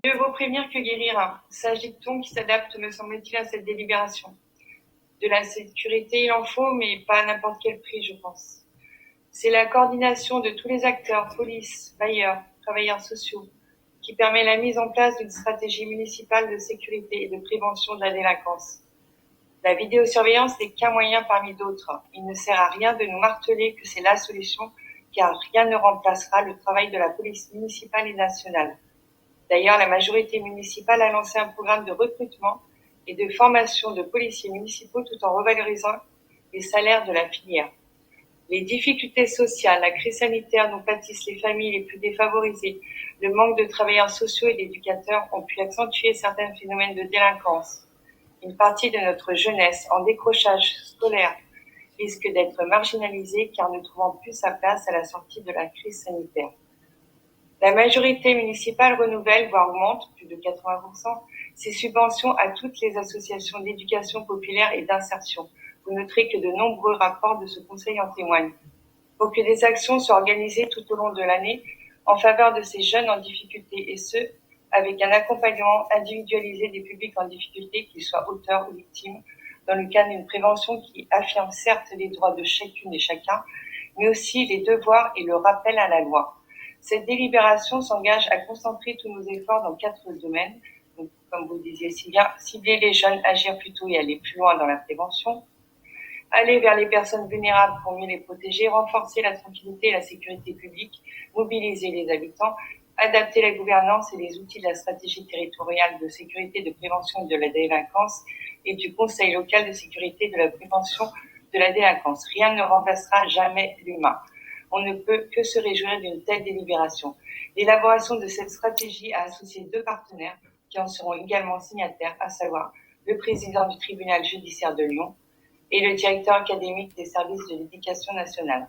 Mieux vaut prévenir que guérir, hein. S'agit de ton qui s'adapte, me semble-t-il, à cette délibération. De la sécurité, il en faut, mais pas à n'importe quel prix, je pense. C'est la coordination de tous les acteurs, police, bailleurs, travailleurs sociaux, qui permet la mise en place d'une stratégie municipale de sécurité et de prévention de la délinquance. La vidéosurveillance n'est qu'un moyen parmi d'autres. Il ne sert à rien de nous marteler que c'est la solution, car rien ne remplacera le travail de la police municipale et nationale. D'ailleurs, la majorité municipale a lancé un programme de recrutement et de formation de policiers municipaux tout en revalorisant les salaires de la filière. Les difficultés sociales, la crise sanitaire dont pâtissent les familles les plus défavorisées, le manque de travailleurs sociaux et d'éducateurs ont pu accentuer certains phénomènes de délinquance. Une partie de notre jeunesse en décrochage scolaire risque d'être marginalisée car ne trouvant plus sa place à la sortie de la crise sanitaire. La majorité municipale renouvelle, voire augmente, plus de 80%, ses subventions à toutes les associations d'éducation populaire et d'insertion. Vous noterez que de nombreux rapports de ce conseil en témoignent. Pour que des actions soient organisées tout au long de l'année en faveur de ces jeunes en difficulté et ce, avec un accompagnement individualisé des publics en difficulté, qu'ils soient auteurs ou victimes, dans le cadre d'une prévention qui affirme certes les droits de chacune et chacun, mais aussi les devoirs et le rappel à la loi. Cette délibération s'engage à concentrer tous nos efforts dans 4 domaines. Donc, comme vous le disiez si bien, cibler les jeunes, agir plus tôt et aller plus loin dans la prévention, aller vers les personnes vulnérables pour mieux les protéger, renforcer la tranquillité et la sécurité publique, mobiliser les habitants, adapter la gouvernance et les outils de la stratégie territoriale de sécurité, de prévention de la délinquance et du conseil local de sécurité de la prévention de la délinquance. Rien ne remplacera jamais l'humain. On ne peut que se réjouir d'une telle délibération. L'élaboration de cette stratégie a associé 2 partenaires qui en seront également signataires, à savoir le président du tribunal judiciaire de Lyon et le directeur académique des services de l'éducation nationale.